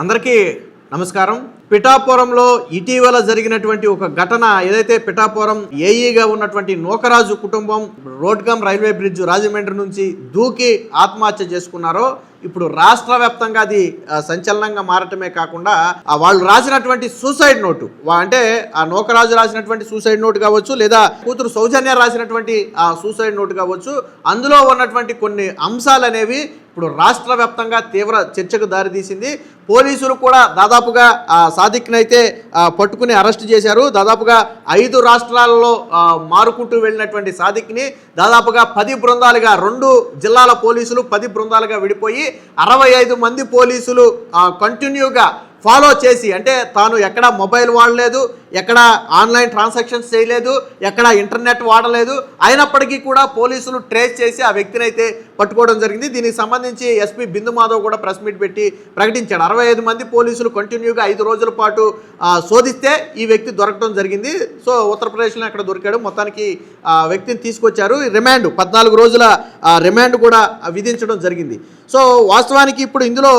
అందరికీ నమస్కారం. పిఠాపురంలో ఇటీవల జరిగినటువంటి ఒక ఘటన ఏదైతే పిఠాపురం ఏఈగా ఉన్నటువంటి నూకరాజు కుటుంబం రోడ్గమ్ రైల్వే బ్రిడ్జ్ రాజమండ్రి నుంచి దూకి ఆత్మహత్య చేసుకున్నారో ఇప్పుడు రాష్ట్ర వ్యాప్తంగా అది సంచలనంగా మారటమే కాకుండా వాళ్ళు రాసినటువంటి సూసైడ్ నోటు అంటే ఆ నూకరాజు రాసినటువంటి సూసైడ్ నోటు కావచ్చు, లేదా కూతురు సౌజన్య రాసినటువంటి ఆ సూసైడ్ నోటు కావచ్చు, అందులో ఉన్నటువంటి కొన్ని అంశాలు అనేవి ఇప్పుడు రాష్ట్ర వ్యాప్తంగా తీవ్ర చర్చకు దారితీసింది. పోలీసులు కూడా దాదాపుగా సాదిక్ని అయితే పట్టుకుని అరెస్ట్ చేశారు. దాదాపుగా 5 రాష్ట్రాలలో మారుకుంటూ వెళ్ళినటువంటి సాదిక్ని దాదాపుగా 10 బృందాలుగా 2 జిల్లాల పోలీసులు 10 బృందాలుగా విడిపోయి 65 మంది పోలీసులు కంటిన్యూగా ఫాలో చేసి, అంటే తాను ఎక్కడ మొబైల్ వాడలేదు, ఎక్కడ ఆన్లైన్ ట్రాన్సాక్షన్స్ చేయలేదు, ఎక్కడ ఇంటర్నెట్ వాడలేదు, అయినప్పటికీ కూడా పోలీసులు ట్రేస్ చేసి ఆ వ్యక్తిని అయితే పట్టుకోవడం జరిగింది. దీనికి సంబంధించి ఎస్పీ బిందు మాధవ్ కూడా ప్రెస్ మీట్ పెట్టి ప్రకటించాడు. 65 మంది పోలీసులు కంటిన్యూగా 5 రోజుల పాటు శోధిస్తే ఈ వ్యక్తి దొరకడం జరిగింది. సో ఉత్తరప్రదేశ్లో అక్కడ దొరికాడు. మొత్తానికి వ్యక్తిని తీసుకొచ్చారు. రిమాండ్ 14 రోజుల రిమాండ్ కూడా విధించడం జరిగింది. సో వాస్తవానికి ఇప్పుడు ఇందులో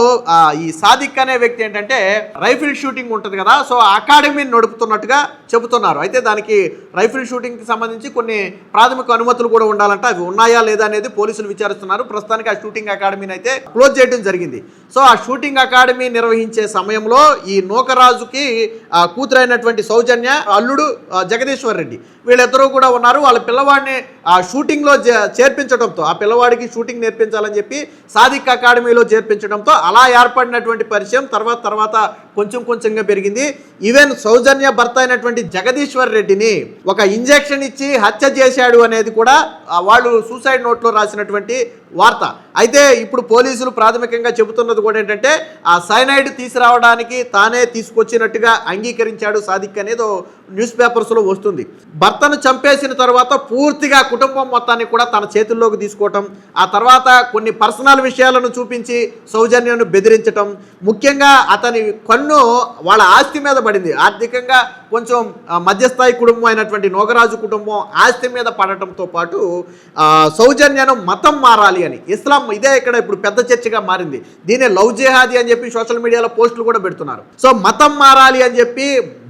ఈ సాదిక్ అనే వ్యక్తి ఏంటంటే రైఫిల్ షూటింగ్ ఉంటుంది కదా, సో అకాడమీని నడుపుతున్నట్టుగా చెబుతున్నారు. అయితే దానికి రైఫిల్ షూటింగ్కి సంబంధించి కొన్ని ప్రాథమిక అనుమతులు కూడా ఉండాలంట. అవి ఉన్నాయా లేదా అనేది పోలీసులు విచారిస్తున్నారు. ప్రస్తుతానికి ఆ షూటింగ్ అకాడమీని అయితే క్లోజ్ చేయడం జరిగింది. సో ఆ షూటింగ్ అకాడమీ నిర్వహించే సమయంలో ఈ నూకరాజుకి కూతురైనటువంటి సౌజన్య, అల్లుడు జగదీశ్వర్ రెడ్డి, వీళ్ళిద్దరూ కూడా ఉన్నారు. వాళ్ళ పిల్లవాడిని షూటింగ్లో చేర్పించడంతో, ఆ పిల్లవాడికి షూటింగ్ నేర్పించాలని చెప్పి సాదిక్ అకాడమీలో చేర్పించడంతో అలా ఏర్పడినటువంటి పరిచయం తర్వాత కొంచెంగా పెరిగింది. ఈవెన్ సౌజన్య భర్త అయినటువంటి జగదీశ్వర్ రెడ్డిని ఒక ఇంజెక్షన్ ఇచ్చి హత్య చేశాడు అనేది కూడా వాళ్ళు సూసైడ్ నోట్లో రాసినటువంటి వార్త. అయితే ఇప్పుడు పోలీసులు ప్రాథమికంగా చెబుతున్నది కూడా ఏంటంటే ఆ సైనైడ్ తీసుకురావడానికి తానే తీసుకొచ్చినట్టుగా అంగీకరించాడు సాదిక్ అనేది న్యూస్ పేపర్స్లో వస్తుంది. భర్తను చంపేసిన తర్వాత పూర్తిగా కుటుంబం మొత్తాన్ని కూడా తన చేతుల్లోకి తీసుకోవటం, ఆ తర్వాత కొన్ని పర్సనల్ విషయాలను చూపించి సౌజన్యను బెదిరించటం, ముఖ్యంగా అతని కన్ను వాళ్ళ ఆస్తి మీద పడింది. ఆర్థికంగా కొంచెం మధ్యస్థాయి కుటుంబం అయినటువంటి నూకరాజు కుటుంబం ఆస్తి మీద పడటంతో పాటు సౌజన్యను మతం మారాలి అని, ఇస్లాం ఇదే ఇక్కడ ఇప్పుడు పెద్ద చర్చగా మారింది. దీనే లవ్ జిహాదీ అని చెప్పి సోషల్ మీడియాలో పోస్టులు కూడా పెడుతున్నారు. సో మతం మారాలి అని చెప్పి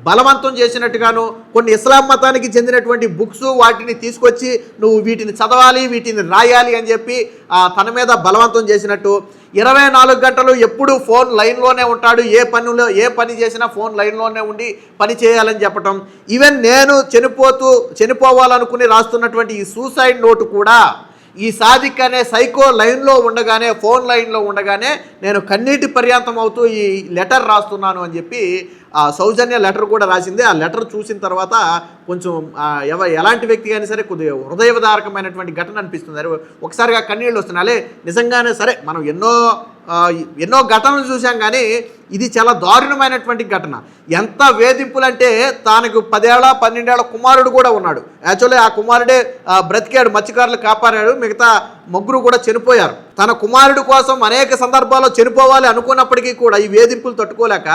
బలవంతం చేసినట్టుగాను కొన్ని ఇస్లాం మతానికి చెందినటువంటి బుక్స్ వాటిని తీసుకొచ్చి నువ్వు వీటిని చదవాలి, వీటిని రాయాలి అని చెప్పి తన మీద బలవంతం చేసినట్టు, 24 గంటలు ఎప్పుడు ఫోన్ లైన్లోనే ఉంటాడు, ఏ పని చేసినా ఫోన్ లైన్లోనే ఉండి పని చేయాలని చెప్పటం, ఈవెన్ నేను చనిపోవాలనుకుని రాస్తున్నటువంటి ఈ సూసైడ్ నోటు కూడా ఈ సాదిక్ అనే సైకో ఫోన్ లైన్లో ఉండగానే నేను కన్నీటి పర్యాంతం అవుతూ ఈ లెటర్ రాస్తున్నాను అని చెప్పి సౌజన్య లెటర్ కూడా రాసింది. ఆ లెటర్ చూసిన తర్వాత కొంచెం ఎలాంటి వ్యక్తి కానీ సరే కొద్దిగా హృదయదారకమైనటువంటి ఘటన అనిపిస్తుంది. ఒకసారిగా కన్నీళ్ళు వస్తున్నాయి. అలే నిజంగానే సరే మనం ఎన్నో ఘటనలు చూసాం, కానీ ఇది చాలా దారుణమైనటువంటి ఘటన. ఎంత వేధింపులంటే తనకు 10 ఏళ్ల 12 ఏళ్ల కుమారుడు కూడా ఉన్నాడు. యాక్చువల్లీ ఆ కుమారుడే బ్రతికాడు, మత్స్యకారులు కాపాడాడు, మిగతా ముగ్గురు కూడా చనిపోయారు. తన కుమారుడు కోసం అనేక సందర్భాల్లో చనిపోవాలి అనుకున్నప్పటికీ కూడా ఈ వేధింపులు తట్టుకోలేక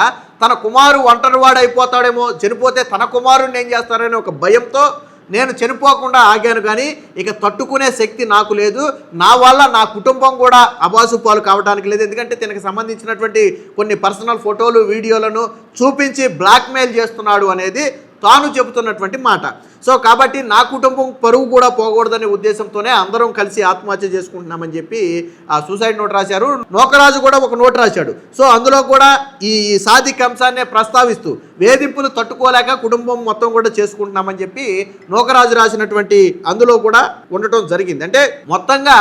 తన కుమారు ఒంటరివాడు అయిపోతాడేమో, చనిపోతే తన కుమారుడిని ఏం చేస్తారనే ఒక భయంతో నేను చనిపోకుండా ఆగాను, కానీ ఇక తట్టుకునే శక్తి నాకు లేదు, నా వల్ల నా కుటుంబం కూడా అబాసుపాలు కావడానికి లేదు. ఎందుకంటే తనకు సంబంధించినటువంటి కొన్ని పర్సనల్ ఫోటోలు వీడియోలను చూపించి బ్లాక్మెయిల్ చేస్తున్నాడు అనేది తాను చెబుతున్నటువంటి మాట. సో కాబట్టి నా కుటుంబం పరువు కూడా పోకూడదనే ఉద్దేశంతోనే అందరం కలిసి ఆత్మహత్య చేసుకుంటున్నామని చెప్పి ఆ సూసైడ్ నోట్ రాశారు. నూకరాజు కూడా ఒక నోట్ రాశాడు. సో అందులో కూడా ఈ సాదిక్ అంశాన్నే ప్రస్తావిస్తూ వేధింపులు తట్టుకోలేక కుటుంబం మొత్తం కూడా చేసుకుంటున్నామని చెప్పి నూకరాజు రాసినటువంటి అందులో కూడా ఉండటం జరిగింది. అంటే మొత్తంగా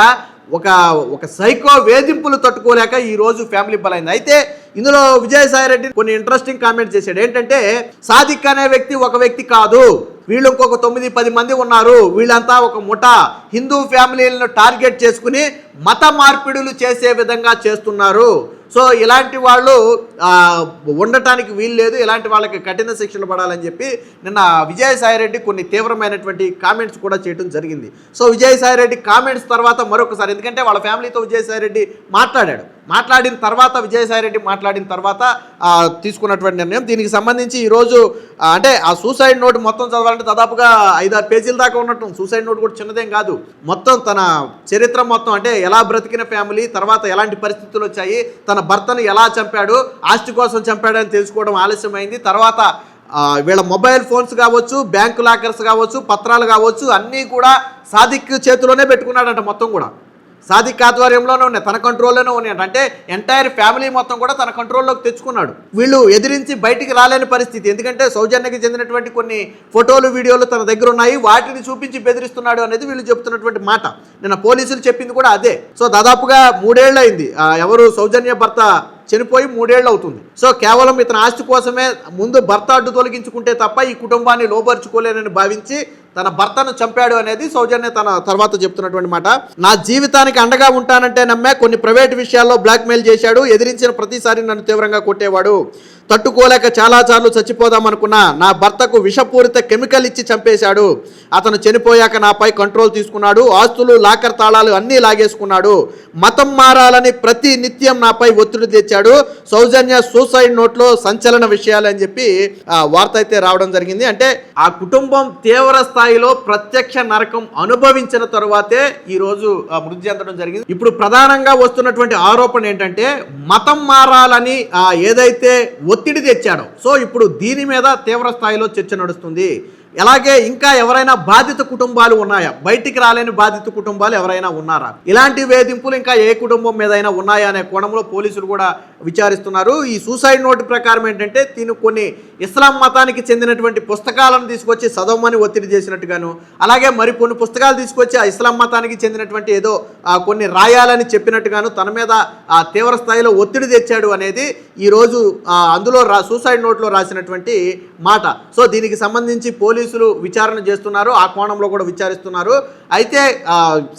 ఒక సైకో వేధింపులు తట్టుకోలేక ఈరోజు ఫ్యామిలీ బలైంది. అయితే ఇందులో విజయసాయిరెడ్డి కొన్ని ఇంట్రెస్టింగ్ కామెంట్స్ చేశాడు. ఏంటంటే సాదిక్ అనే వ్యక్తి ఒక వ్యక్తి కాదు, వీళ్ళు ఇంకొక 9-10 మంది ఉన్నారు, వీళ్ళంతా ఒక ముఠా హిందూ ఫ్యామిలీలను టార్గెట్ చేసుకుని మత మార్పిడులు చేసే విధంగా చేస్తున్నారు. సో ఇలాంటి వాళ్ళు ఉండటానికి వీలు లేదు, ఇలాంటి వాళ్ళకి కఠిన శిక్షలు పడాలని చెప్పి నిన్న విజయసాయిరెడ్డి కొన్ని తీవ్రమైనటువంటి కామెంట్స్ కూడా చేయడం జరిగింది. సో విజయసాయిరెడ్డి కామెంట్స్ తర్వాత మరొకసారి, ఎందుకంటే వాళ్ళ ఫ్యామిలీతో విజయసాయిరెడ్డి మాట్లాడిన తర్వాత తీసుకున్నటువంటి నిర్ణయం. దీనికి సంబంధించి ఈరోజు అంటే ఆ సూసైడ్ నోట్ మొత్తం చదవాలంటే దాదాపుగా 5-6 పేజీల దాకా ఉన్నట్టు. సూసైడ్ నోట్ కూడా చిన్నదేం కాదు, మొత్తం తన చరిత్ర మొత్తం, అంటే ఎలా బ్రతికిన ఫ్యామిలీ, తర్వాత ఎలాంటి పరిస్థితులు వచ్చాయి, తన భర్తను ఎలా చంపాడు, ఆస్తి కోసం చంపాడని తెలుసుకోవడం ఆలస్యమైంది. తర్వాత వీళ్ళ మొబైల్ ఫోన్స్ కావచ్చు, బ్యాంకు లాకర్స్ కావచ్చు, పత్రాలు కావచ్చు, అన్నీ కూడా సాదిక్ చేతిలోనే పెట్టుకున్నాడంట. మొత్తం కూడా సాదిక్ ఆధ్వర్యంలోనే ఉన్నాయి, తన కంట్రోల్లోనే ఉన్నాయంట. అంటే ఎంటైర్ ఫ్యామిలీ మొత్తం కూడా తన కంట్రోల్లోకి తెచ్చుకున్నాడు. వీళ్ళు ఎదిరించి బయటికి రాలేని పరిస్థితి. ఎందుకంటే సౌజన్యకి చెందినటువంటి కొన్ని ఫోటోలు, వీడియోలు తన దగ్గర ఉన్నాయి, వాటిని చూపించి బెదిరిస్తున్నాడు అనేది వీళ్ళు చెప్తున్నటువంటి మాట. నిన్న పోలీసులు చెప్పింది కూడా అదే. సో దాదాపుగా 3 ఏళ్ళు అయింది ఎవరు సౌజన్య భర్త చనిపోయి 3 ఏళ్ళు అవుతుంది. సో కేవలం ఇతని ఆస్తి కోసమే ముందు భర్త అడ్డు తొలగించుకుంటే తప్ప ఈ కుటుంబాన్ని లోపరుచుకోలేనని భావించి తన భర్తను చంపాడు అనేది సౌజన్య తన తర్వాత చెప్తున్నటువంటి మాట. నా జీవితానికి అండగా ఉంటానంటే నమ్మే కొన్ని ప్రైవేట్ విషయాల్లో బ్లాక్మెయిల్ చేశాడు, ఎదిరించిన ప్రతిసారి నన్ను తీవ్రంగా కొట్టేవాడు, తట్టుకోలేక చాలాసార్లు చచ్చిపోదామనుకున్నా, నా భర్తకు విషపూరిత కెమికల్ ఇచ్చి చంపేశాడు, అతను చనిపోయాక నాపై కంట్రోల్ తీసుకున్నాడు, ఆస్తులు, లాకర్ తాళాలు అన్నీ లాగేసుకున్నాడు, మతం మారాలని ప్రతి నిత్యం నాపై ఒత్తిడి తెచ్చాడు. సౌజన్య సూసైడ్ నోట్లో సంచలన విషయాలు అని చెప్పి వార్త అయితే రావడం జరిగింది. అంటే ఆ కుటుంబం తీవ్ర స్థాయిలో ప్రత్యక్ష నరకం అనుభవించిన తరువాతే ఈ రోజు మృతి చెందడం జరిగింది. ఇప్పుడు ప్రధానంగా వస్తున్నటువంటి ఆరోపణ ఏంటంటే మతం మారాలని ఏదైతే ఒత్తిడి తెచ్చాడు. సో ఇప్పుడు దీని మీద తీవ్ర స్థాయిలో చర్చ నడుస్తుంది. అలాగే ఇంకా ఎవరైనా బాధిత కుటుంబాలు ఉన్నాయా, బయటికి రాలేని బాధిత కుటుంబాలు ఎవరైనా ఉన్నారా, ఇలాంటి వేధింపులు ఇంకా ఏ కుటుంబం మీద అయినా ఉన్నాయా అనే కోణంలో పోలీసులు కూడా విచారిస్తున్నారు. ఈ సూసైడ్ నోట్ ప్రకారం ఏంటంటే దీని కొన్ని ఇస్లాం మతానికి చెందినటువంటి పుస్తకాలను తీసుకొచ్చి చదవమని ఒత్తిడి చేసినట్టుగాను, అలాగే మరి కొన్ని పుస్తకాలు తీసుకొచ్చి ఆ ఇస్లాం మతానికి చెందినటువంటి ఏదో కొన్ని రాయాలని చెప్పినట్టుగాను తన మీద తీవ్ర స్థాయిలో ఒత్తిడి తెచ్చాడు అనేది ఈరోజు అందులో సూసైడ్ నోట్లో రాసినటువంటి మాట. సో దీనికి సంబంధించి పోలీసులు విచారణ చేస్తున్నారు, ఆ కోణంలో కూడా విచారిస్తున్నారు. అయితే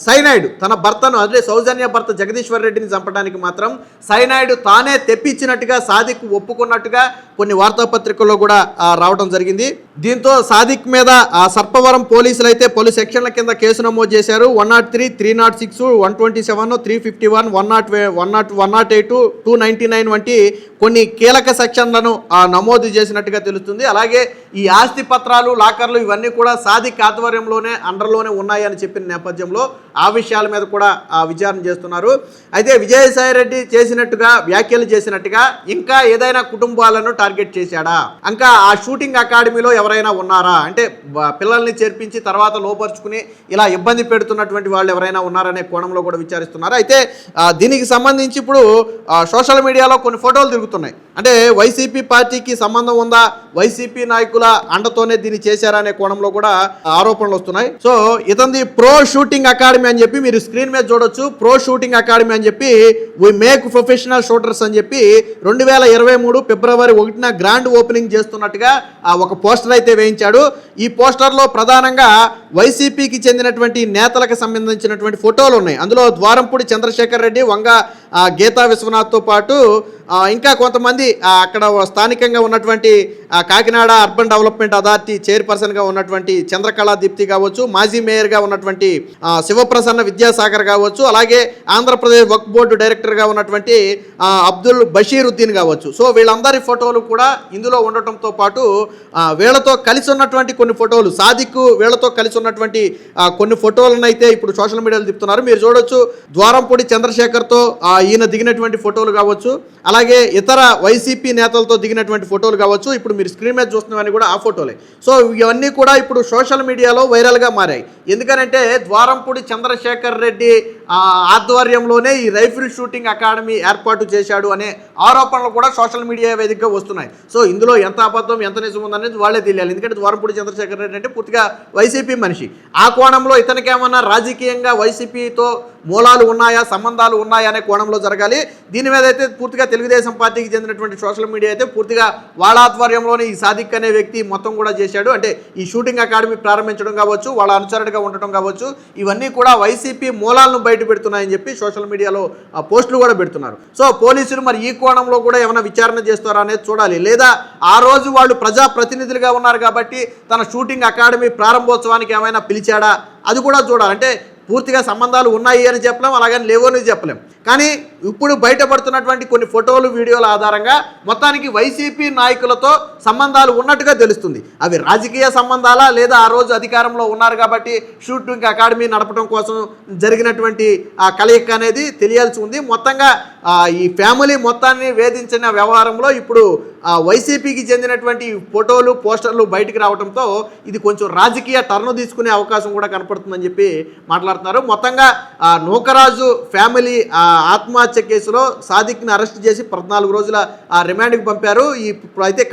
సైనైడ్ తన భర్తను అదే సౌజన్య భర్త జగదీశ్వర్ రెడ్డిని చంపడానికి మాత్రం సైనైడ్ తానే తెప్పించినట్టుగా సాదిక్ ఒప్పుకున్నట్టుగా కొన్ని వార్తాపత్రికల్లో కూడా రావడం జరిగింది. దీంతో సాదిక్ మీద సర్పవరం పోలీసులు అయితే పలు సెక్షన్ల కింద కేసు నమోదు చేశారు. 103, 306, 127, 351, 108, 299 వంటి కొన్ని కీలక సెక్షన్లను నమోదు చేసినట్టుగా తెలుస్తుంది. అలాగే ఈ ఆస్తి పత్రాలు, లాకర్లు ఇవన్నీ కూడా సాదిక్ ఆధ్వర్యంలోనే అండర్లోనే ఉన్నాయని చెప్పిన నేపథ్యంలో ఆ విషయాల మీద కూడా విచారణ చేస్తున్నారు. అయితే విజయసాయి రెడ్డి చేసినట్టుగా వ్యాఖ్యలు చేసినట్టుగా ఇంకా ఏదైనా కుటుంబాలను టార్గెట్ చేశాడా, ఇంకా ఆ షూటింగ్ అకాడమీలో ఎవరైనా ఉన్నారా, అంటే పిల్లల్ని చేర్పించి తర్వాత లోపరుచుకుని ఇలా ఇబ్బంది పెడుతున్నటువంటి వాళ్ళు ఎవరైనా ఉన్నారనే కోణంలో కూడా విచారిస్తున్నారు. అయితే దీనికి సంబంధించి ఇప్పుడు సోషల్ మీడియాలో కొన్ని ఫోటోలు తిరుగుతున్నాయి. అంటే వైసీపీ పార్టీకి సంబంధం ఉందా, వైసీపీ నాయకుల అండతోనే దీన్ని చేశారా అనే కోణంలో కూడా ఆరోపణలు వస్తున్నాయి. సో ఇతంది ప్రో షూటింగ్ అకాడమీ అని చెప్పి మీరు స్క్రీన్ మీద చూడొచ్చు. ప్రో షూటింగ్ అకాడమీ అని చెప్పి వి మేక్ ప్రొఫెషనల్ షూటర్స్ అని చెప్పి 2023 ఫిబ్రవరి 1న గ్రాండ్ ఓపెనింగ్ చేస్తున్నట్టుగా ఒక పోస్టర్ అయితే వేయించాడు. ఈ పోస్టర్లో ప్రధానంగా వైసీపీకి చెందినటువంటి నేతలకు సంబంధించినటువంటి ఫోటోలు ఉన్నాయి. అందులో ద్వారంపూడి చంద్రశేఖర్ రెడ్డి, వంగ గీతా విశ్వనాథ్తో పాటు ఇంకా కొంతమంది అక్కడ స్థానికంగా ఉన్నటువంటి కాకినాడ అర్బన్ డెవలప్మెంట్ అథారిటీ చైర్పర్సన్గా ఉన్నటువంటి చంద్రకళా దీప్తి కావచ్చు, మాజీ మేయర్గా ఉన్నటువంటి శివప్రసన్న విద్యాసాగర్ కావచ్చు, అలాగే ఆంధ్రప్రదేశ్ వక్ఫ్ బోర్డు డైరెక్టర్గా ఉన్నటువంటి అబ్దుల్ బషీరుద్దీన్ కావచ్చు. సో వీళ్ళందరి ఫోటోలు కూడా ఇందులో ఉండటంతో పాటు వీళ్ళతో కలిసి ఉన్నటువంటి కొన్ని ఫోటోలు, సాదిక్ వీళ్ళతో కలిసి ఉన్నటువంటి కొన్ని ఫోటోలను అయితే ఇప్పుడు సోషల్ మీడియాలో తిప్పుతున్నారు. మీరు చూడొచ్చు ద్వారంపూడి చంద్రశేఖర్తో ఈయన దిగినటువంటి ఫోటోలు కావచ్చు, అలాగే ఇతర వైసీపీ నేతలతో దిగినటువంటి ఫోటోలు కావచ్చు. ఇప్పుడు మీరు స్క్రీన్ మీద చూస్తున్నవన్నీ కూడా ఆ ఫోటోలే. సో ఇవన్నీ కూడా ఇప్పుడు సోషల్ మీడియాలో వైరల్గా మారాయి. ఎందుకనంటే ద్వారంపూడి చంద్రశేఖర్ రెడ్డి ఆధ్వర్యంలోనే ఈ రైఫిల్ షూటింగ్ అకాడమీ ఏర్పాటు చేశాడు అనే ఆరోపణలు కూడా సోషల్ మీడియా వేదికగా వస్తున్నాయి. సో ఇందులో ఎంత అబద్ధం ఎంత నిజం ఉందనేది వాళ్ళే తెలియాలి. ఎందుకంటే ద్వారంపూడి చంద్రశేఖర్ రెడ్డి అంటే పూర్తిగా వైసీపీ మనిషి. ఆ కోణంలో ఇతనికి ఏమన్నా రాజకీయంగా వైసీపీతో మూలాలు ఉన్నాయా, సంబంధాలు ఉన్నాయా అనే కోణంలో జరగాలి. దీని మీద అయితే పూర్తిగా తెలుగుదేశం పార్టీకి చెందినటువంటి సోషల్ మీడియా అయితే పూర్తిగా వాళ్ళ ఆధ్వర్యంలోనే ఈ సాదిక్ అనే వ్యక్తి మొత్తం కూడా చేశాడు. అంటే ఈ షూటింగ్ అకాడమీ ప్రారంభించడం కావచ్చు, వాళ్ళ అనుచరుడిగా ఉండటం కావచ్చు, ఇవన్నీ కూడా వైసీపీ మూలాలను బయట పెడుతున్నాయని చెప్పి సోషల్ మీడియాలో పోస్టులు కూడా పెడుతున్నారు. సో పోలీసులు మరి ఈ కోణంలో కూడా ఏమైనా విచారణ చేస్తారా అనేది చూడాలి. లేదా ఆ రోజు వాళ్ళు ప్రజాప్రతినిధులుగా ఉన్నారు కాబట్టి తన షూటింగ్ అకాడమీ ప్రారంభోత్సవానికి ఏమైనా పిలిచాడా అది కూడా చూడాలి. అంటే పూర్తిగా సంబంధాలు ఉన్నాయి అని చెప్పలేం, అలాగని లేవు అని చెప్పలేం. కానీ ఇప్పుడు బయటపడుతున్నటువంటి కొన్ని ఫోటోలు వీడియోల ఆధారంగా మొత్తానికి వైసీపీ నాయకులతో సంబంధాలు ఉన్నట్టుగా తెలుస్తుంది. అవి రాజకీయ సంబంధాలా లేదా ఆ రోజు అధికారంలో ఉన్నారు కాబట్టి షూటింగ్ అకాడమీ నడపడం కోసం జరిగినటువంటి ఆ కలయిక అనేది తెలియాల్సి ఉంది. మొత్తంగా ఈ ఫ్యామిలీ మొత్తాన్ని వేధించిన వ్యవహారంలో ఇప్పుడు వైసీపీకి చెందినటువంటి ఫోటోలు పోస్టర్లు బయటికి రావడంతో ఇది కొంచెం రాజకీయ టర్న్ తీసుకునే అవకాశం కూడా కనపడుతుందని చెప్పి మాట్లాడుతున్నారు. మొత్తంగా నూకరాజు ఫ్యామిలీ ఆత్మహత్య కేసులో సాదిక్ని అరెస్ట్ చేసి 14 రోజుల రిమాండ్కి పంపారు. అయితే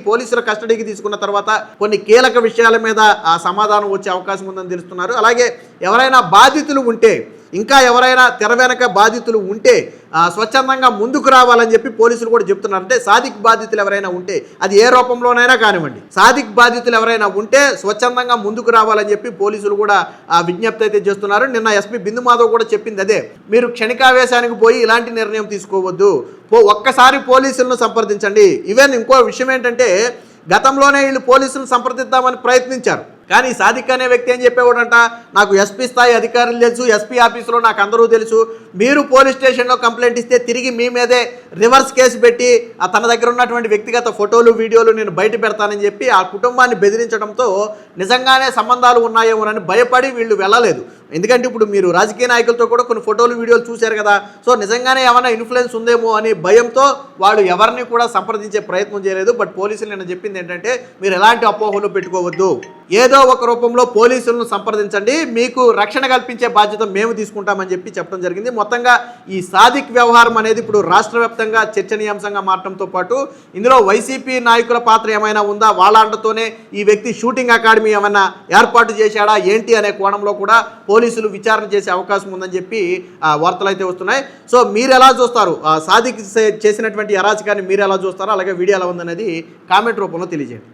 పోలీసుల కస్టడీకి తీసుకున్న తర్వాత కొన్ని కీలక విషయాల మీద సమాధానం వచ్చే అవకాశం ఉందని తెలుస్తున్నారు. అలాగే ఎవరైనా బాధితులు ఉంటే, ఇంకా ఎవరైనా తెర వెనక బాధితులు ఉంటే స్వచ్ఛందంగా ముందుకు రావాలని చెప్పి పోలీసులు కూడా చెప్తున్నారు. అంటే సాదిక్ బాధితులు ఎవరైనా ఉంటే, అది ఏ రూపంలోనైనా కానివ్వండి, సాదిక్ బాధితులు ఎవరైనా ఉంటే స్వచ్ఛందంగా ముందుకు రావాలని చెప్పి పోలీసులు కూడా విజ్ఞప్తి అయితే చేస్తున్నారు. నిన్న ఎస్పీ బిందు మాధవ్ కూడా చెప్పింది అదే, మీరు క్షణికావేశానికి పోయి ఇలాంటి నిర్ణయం తీసుకోవద్దు, ఒక్కసారి పోలీసులను సంప్రదించండి. ఈవెన్ ఇంకో విషయం ఏంటంటే, గతంలోనే వీళ్ళు పోలీసులను సంప్రదిద్దామని ప్రయత్నించారు. కానీ సాదిక్ అనే వ్యక్తి ఏం చెప్పేవాడంట, నాకు ఎస్పీ స్థాయి అధికారులు తెలుసు, ఎస్పీ ఆఫీసులో నాకు అందరూ తెలుసు, మీరు పోలీస్ స్టేషన్లో కంప్లైంట్ ఇస్తే తిరిగి మీ మీదే రివర్స్ కేసు పెట్టి తన దగ్గర ఉన్నటువంటి వ్యక్తిగత ఫోటోలు వీడియోలు నేను బయట పెడతానని చెప్పి ఆ కుటుంబాన్ని బెదిరించడంతో నిజంగానే సంబంధాలు ఉన్నాయేమోనని భయపడి వీళ్ళు వెళ్ళలేదు. ఎందుకంటే ఇప్పుడు మీరు రాజకీయ నాయకులతో కూడా కొన్ని ఫోటోలు వీడియోలు చూశారు కదా, సో నిజంగానే ఏమైనా ఇన్ఫ్లుయెన్స్ ఉందేమో అని భయంతో వాళ్ళు ఎవరిని కూడా సంప్రదించే ప్రయత్నం చేయలేదు. బట్ పోలీసులు నిన్న చెప్పింది ఏంటంటే, మీరు ఎలాంటి అపోహలు పెట్టుకోవద్దు, ఏదో ఒక రూపంలో పోలీసులను సంప్రదించండి, మీకు రక్షణ కల్పించే బాధ్యత మేము తీసుకుంటామని చెప్పి చెప్పడం జరిగింది. మొత్తంగా ఈ సాదిక్ వ్యవహారం అనేది ఇప్పుడు రాష్ట్ర వ్యాప్తంగా చర్చనీయాంశంగా మారడంతో పాటు ఇందులో వైసీపీ నాయకుల పాత్ర ఏమైనా ఉందా, వాళ్ళ అండతోనే ఈ వ్యక్తి షూటింగ్ అకాడమీ ఏమైనా ఏర్పాటు చేశాడా ఏంటి అనే కోణంలో కూడా పోలీసులు విచారణ చేసే అవకాశం ఉందని చెప్పి వార్తలు అయితే వస్తున్నాయి. సో మీరు ఎలా చూస్తారు, సాదిక్ చేసినటువంటి అరాచకాన్ని మీరు ఎలా చూస్తారో, అలాగే వీడియో ఎలా ఉందనేది కామెంట్ రూపంలో తెలియజేయండి.